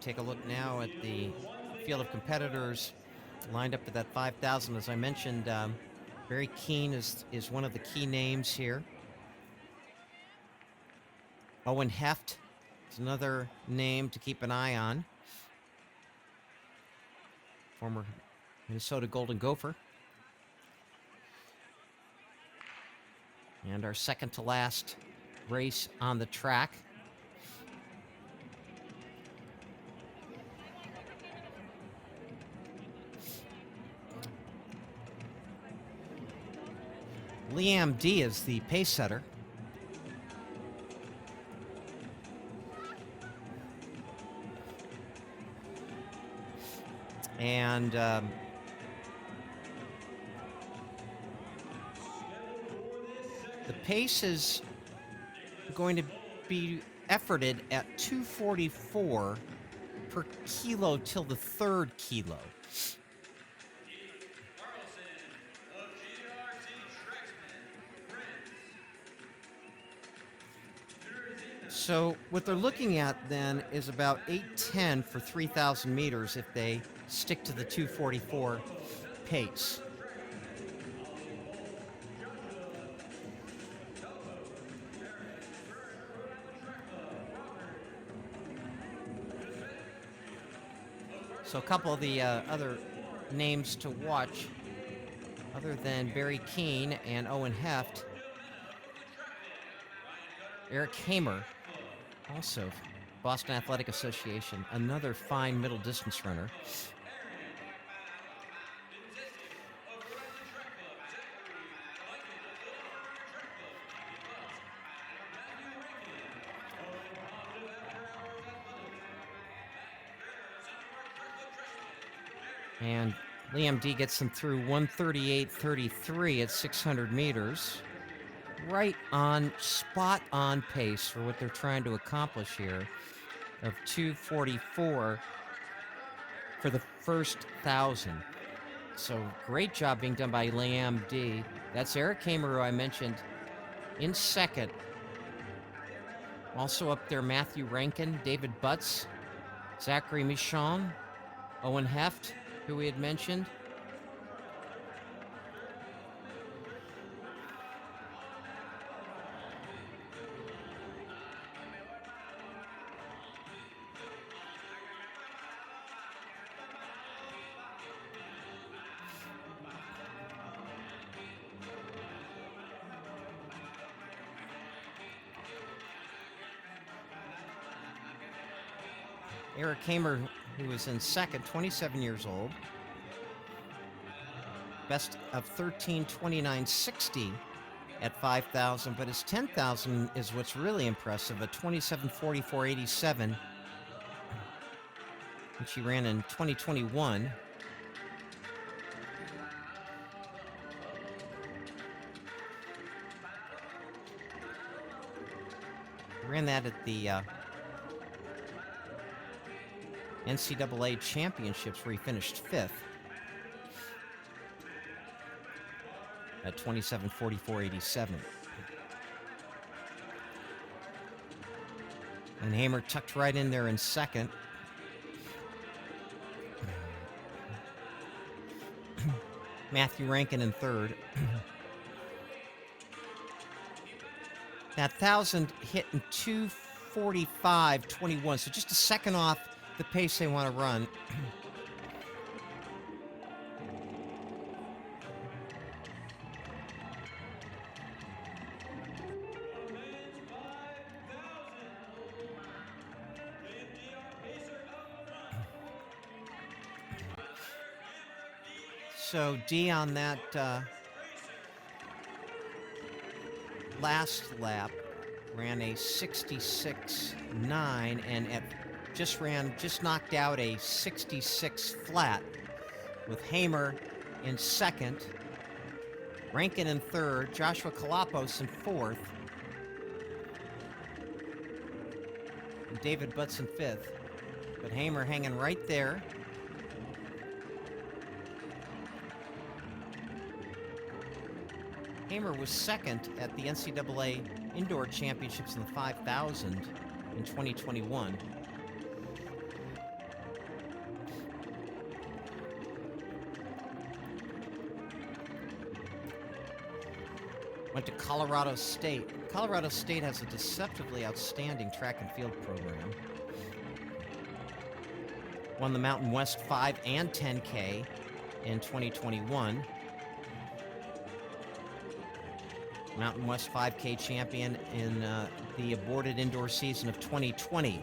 take a look now at the field of competitors lined up at that 5,000. As I mentioned, Barry Keane is one of the key names here. Owen Heft is another name to keep an eye on. Former Minnesota Golden Gopher. And our second to last race on the track. Liam D is the pace setter. And the pace is going to be efforted at 244 per kilo till the third kilo. So what they're looking at then is about 8:10 for 3,000 meters if they stick to the 244 pace. So a couple of the other names to watch, other than Barry Keane and Owen Heft, Eric Hamer, also Boston Athletic Association, another fine middle distance runner. And Liam D gets them through 1:38.33 at 600 meters. Right on, spot on pace for what they're trying to accomplish here of 2:44 for the first 1,000. So great job being done by Liam D. That's Eric Hamer, who I mentioned, in second. Also up there, Matthew Rankin, David Butts, Zachary Michon, Owen Heft, who we had mentioned. Eric Hamer, who was in second, 27 years old. Best of 13:29.60 at 5,000, but his 10,000 is what's really impressive, a 27:44.87, which he ran in 2021. He ran that at the NCAA championships, where he finished fifth at 27:44.87. And Hamer tucked right in there in second. Matthew Rankin in third. That 1,000 hit in 2:45.21, so just a second off the pace they want to run. So D on that last lap ran a 66.9 and just knocked out a 66 flat, with Hamer in second, Rankin in third, Joshua Kalapos in fourth, and David Butts in fifth. But Hamer hanging right there. Hamer was second at the NCAA Indoor Championships in the 5,000 in 2021. Went to Colorado State. Colorado State has a deceptively outstanding track and field program. Won the Mountain West 5 and 10K in 2021. Mountain West 5K champion in the aborted indoor season of 2020.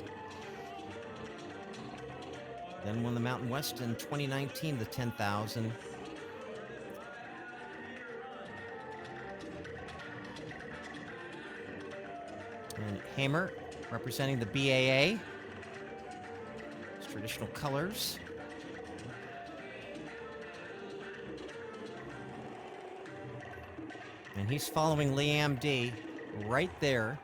Then won the Mountain West in 2019, the 10,000. And Hamer representing the BAA. His traditional colors. And he's following Liam D right there.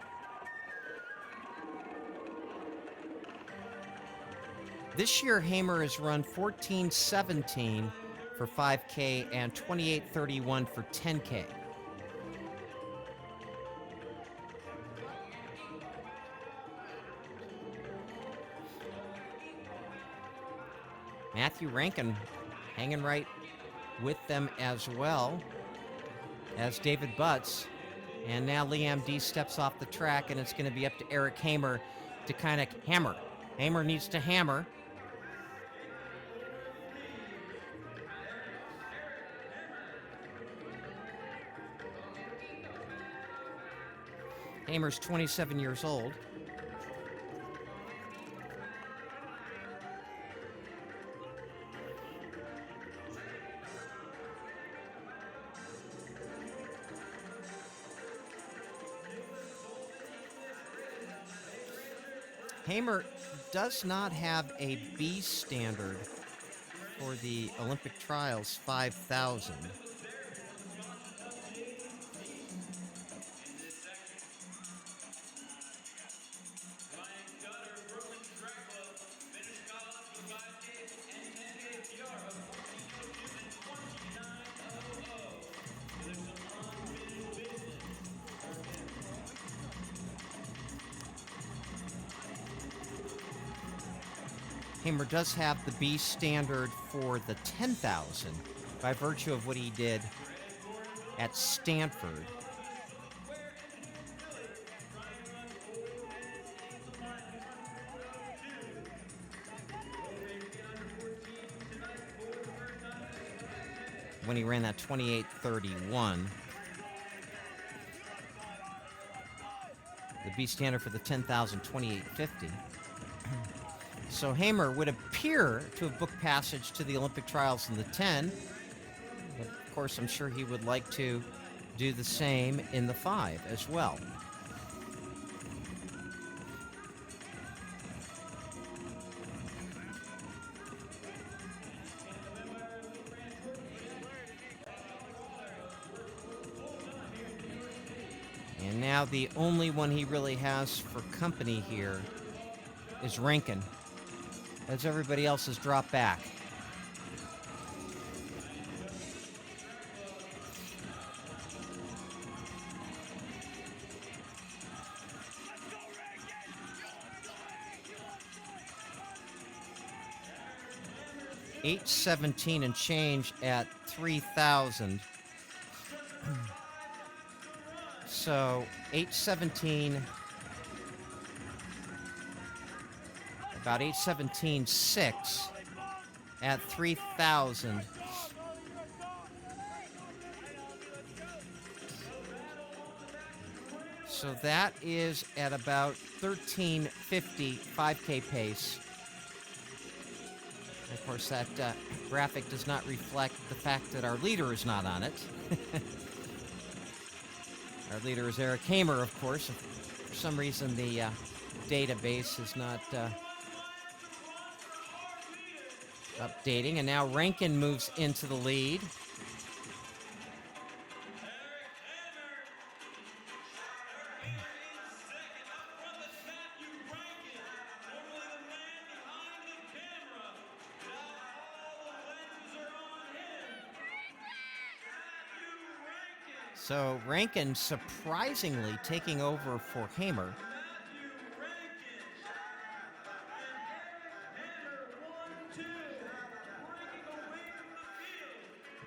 This year, Hamer has run 14:17 for 5K and 28:31 for 10K. Matthew Rankin hanging right with them as well as David Butts. And now Liam D steps off the track, and it's going to be up to Eric Hamer to kind of hammer. Hamer needs to hammer. Hamer's 27 years old. Hamer does not have a B standard for the Olympic Trials 5,000. Hamer does have the B standard for the 10,000 by virtue of what he did at Stanford. When he ran that 28:31. The B standard for the 10,000, 28:50. So Hamer would appear to have booked passage to the Olympic trials in the 10. But of course, I'm sure he would like to do the same in the 5 as well. And now the only one he really has for company here is Rankin, as everybody else has dropped back. $8.17 and change at 3,000. So 8:17, about 8:17.6 at 3,000. So that is at about 13:50 5K pace. And of course, that graphic does not reflect the fact that our leader is not on it. Our leader is Eric Hamer, of course. For some reason, the database is not updating. And now Rankin moves into the lead. So Rankin surprisingly taking over for Hamer.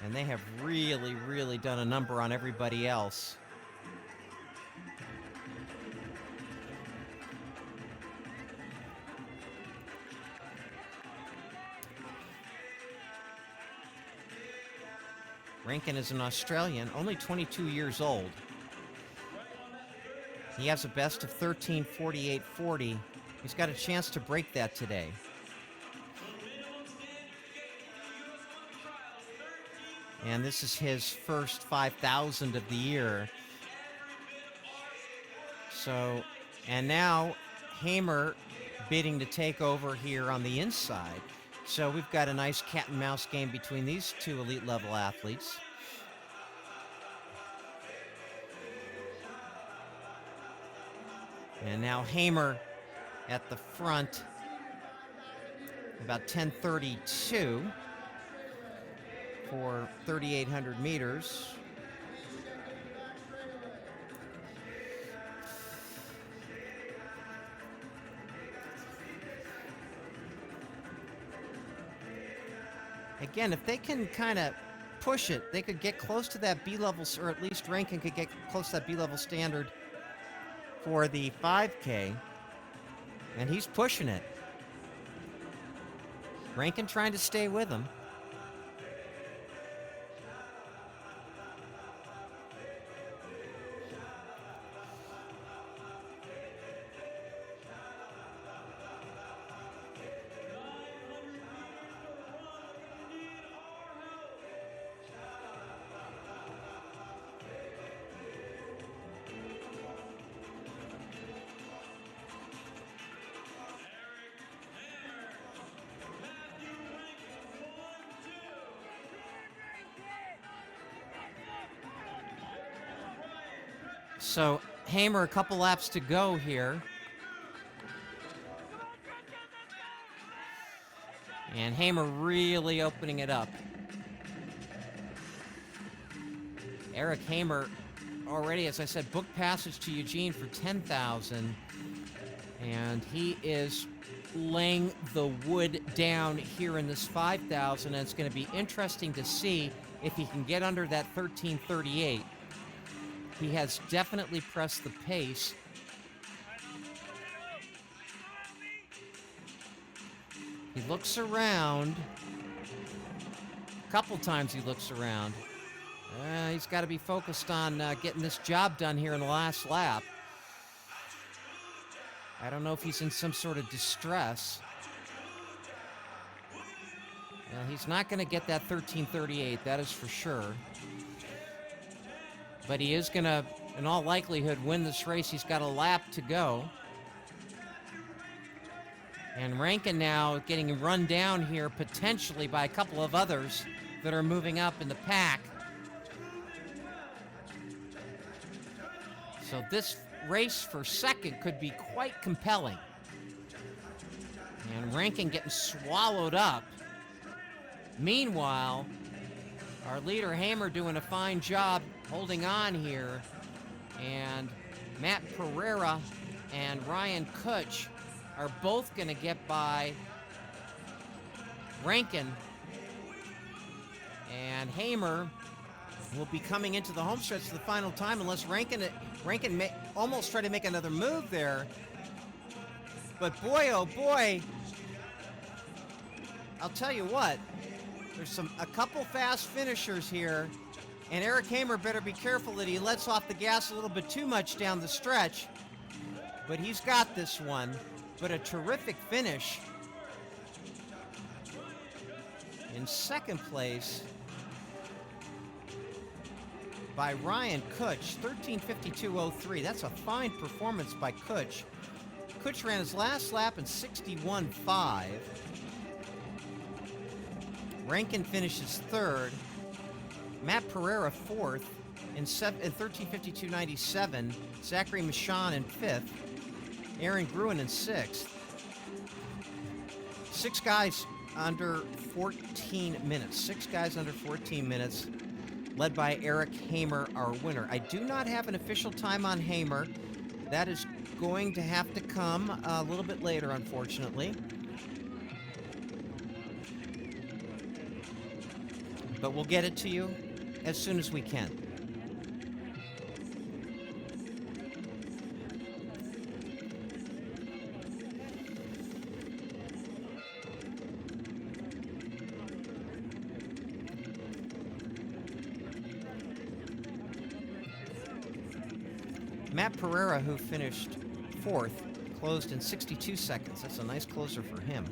And they have really, really done a number on everybody else. Rankin is an Australian, only 22 years old. He has a best of 13:48.40. He's got a chance to break that today. And this is his first 5,000 of the year. So, and now Hamer bidding to take over here on the inside. So we've got a nice cat and mouse game between these two elite level athletes. And now Hamer at the front, about 10:32 for 3,800 meters. Again, if they can kind of push it, they could get close to that B-level, or at least Rankin could get close to that B-level standard for the 5K, and he's pushing it. Rankin trying to stay with him. So Hamer, a couple laps to go here. And Hamer really opening it up. Eric Hamer already, as I said, booked passage to Eugene for 10,000. And he is laying the wood down here in this 5,000. And it's going to be interesting to see if he can get under that 13:38. He has definitely pressed the pace. He looks around. A couple times he looks around. He's got to be focused on getting this job done here in the last lap. I don't know if he's in some sort of distress. Well, he's not going to get that 13:38, that is for sure. But he is going to, in all likelihood, win this race. He's got a lap to go. And Rankin now getting run down here potentially by a couple of others that are moving up in the pack. So this race for second could be quite compelling. And Rankin getting swallowed up. Meanwhile, our leader Hamer doing a fine job holding on here. And Matt Pereira and Ryan Kutch are both going to get by Rankin. And Hamer will be coming into the home stretch for the final time unless Rankin may almost try to make another move there. But boy, oh boy, I'll tell you what, there's a couple fast finishers here, and Eric Hamer better be careful that he lets off the gas a little bit too much down the stretch. But he's got this one. But a terrific finish. In second place by Ryan Kutch, 13:52.03. That's a fine performance by Kutch. Kutch ran his last lap in 61.5. Rankin finishes third. Matt Pereira fourth in 13:52.97. Zachary Michon in fifth. Aaron Gruen in sixth. 6 guys under 14 minutes. 6 guys under 14 minutes, led by Eric Hamer, our winner. I do not have an official time on Hamer. That is going to have to come a little bit later, unfortunately. But we'll get it to you as soon as we can. Matt Pereira, who finished fourth, closed in 62 seconds. That's a nice closer for him.